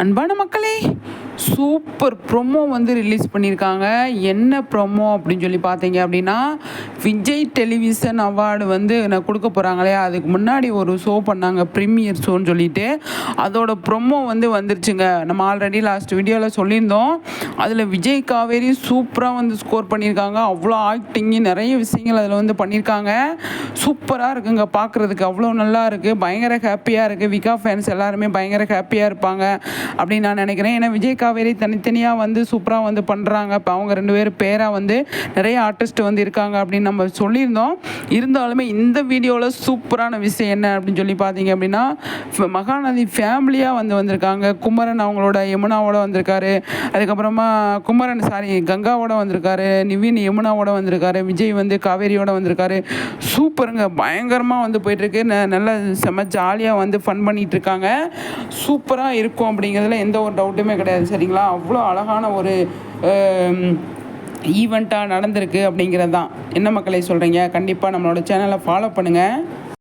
அன்பான மக்களே, super promo வந்து ரிலீஸ் பண்ணியிருக்காங்க. என்ன ப்ரொமோ அப்படின்னு சொல்லி பார்த்தீங்க அப்படின்னா, விஜய் டெலிவிஷன் அவார்டு வந்து நான் கொடுக்க போகிறாங்களே, அதுக்கு முன்னாடி ஒரு ஷோ பண்ணாங்க, ப்ரீமியர் ஷோன்னு சொல்லிட்டு. அதோட ப்ரொமோ வந்து வந்துருச்சுங்க. நம்ம ஆல்ரெடி லாஸ்ட் வீடியோவில் சொல்லியிருந்தோம். அதில் விஜய் காவேரி சூப்பராக வந்து ஸ்கோர் பண்ணியிருக்காங்க. அவ்வளோ ஆக்டிங்கு நிறைய விஷயங்கள் அதில் வந்து பண்ணியிருக்காங்க. சூப்பராக இருக்குங்க, பார்க்குறதுக்கு அவ்வளோ நல்லா இருக்குது. பயங்கர ஹாப்பியாக இருக்குது. விகா ஃபேன்ஸ் எல்லாருமே பயங்கர ஹாப்பியாக இருப்பாங்க அப்படின்னு நான் நினைக்கிறேன். ஏன்னா விஜய் காவேரி தனித்தனியாக வந்து சூப்பராக வந்து பண்ணுறாங்க. இப்போ அவங்க 2 பேரும் பேராக வந்து நிறைய ஆர்டிஸ்ட் வந்து இருக்காங்க அப்படின்னு நம்ம சொல்லியிருந்தோம். இருந்தாலுமே இந்த வீடியோவில் சூப்பரான விஷயம் என்ன அப்படின்னு சொல்லி பார்த்தீங்க அப்படின்னா, மகாநதி ஃபேமிலியாக வந்து வந்திருக்காங்க. குமரன் அவங்களோட யமுனாவோட வந்திருக்காரு. அதுக்கப்புறமா கங்காவோட வந்திருக்காரு. நிவின் யமுனாவோட வந்திருக்காரு. விஜய் வந்து காவேரியோட வந்திருக்காரு. சூப்பருங்க, பயங்கரமாக வந்து போயிட்டுருக்கு. நல்ல செம்ம ஜாலியாக வந்து ஃபன் பண்ணிகிட்டு இருக்காங்க. சூப்பராக இருக்கும் அப்படிங்கிறதுல எந்த ஒரு டவுட்டுமே கிடையாது. சரிங்களா, அவ்வளோ அழகான ஒரு ஈவெண்ட்டாக நடந்திருக்கு அப்படிங்கிறது தான். என்ன மக்களை சொல்கிறீங்க? கண்டிப்பாக நம்மளோட சேனலை ஃபாலோ பண்ணுங்கள்.